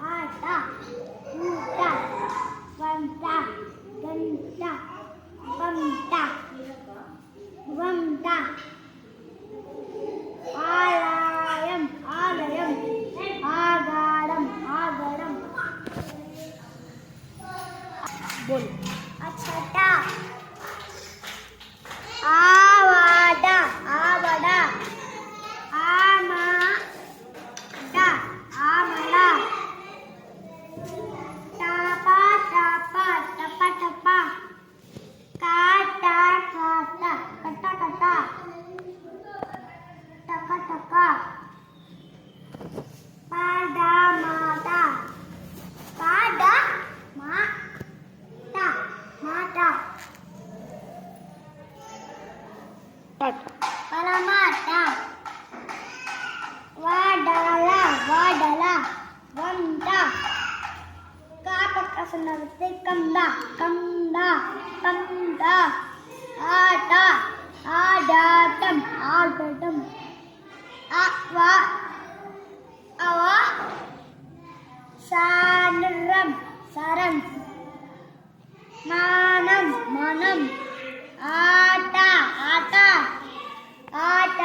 ಆಟ ಊಟ ವಂಟ ಗಂಟ ಬಂಟ ವಂಟ ಆಲಯಂ ಆಲಯಂ ಆಗಾಡಂ ಆಗಡಂ बोल अछटा आवाडा आवडा आमाडा आमडा टापा टापा टपा टपा काटा काटा कटा कटा टका टका पाडा माडा पाडा माटा माटा ಪರಮಾಟ ವಾಡಲ ವಾಡಲ ವಂಟ ಕಾಪಕ ಸನ್ನರುತ್ತೆ ಕಂದ ಕಂದ ಕಂದ ಆಟ ಆಡಾಟಂ ಆಡಟಂ ಅವ ಅವ ಸಾನರಂ ಸರಂ ಮಾನಂ ಮನಂ ಆಟ ಆಟ ಆಟ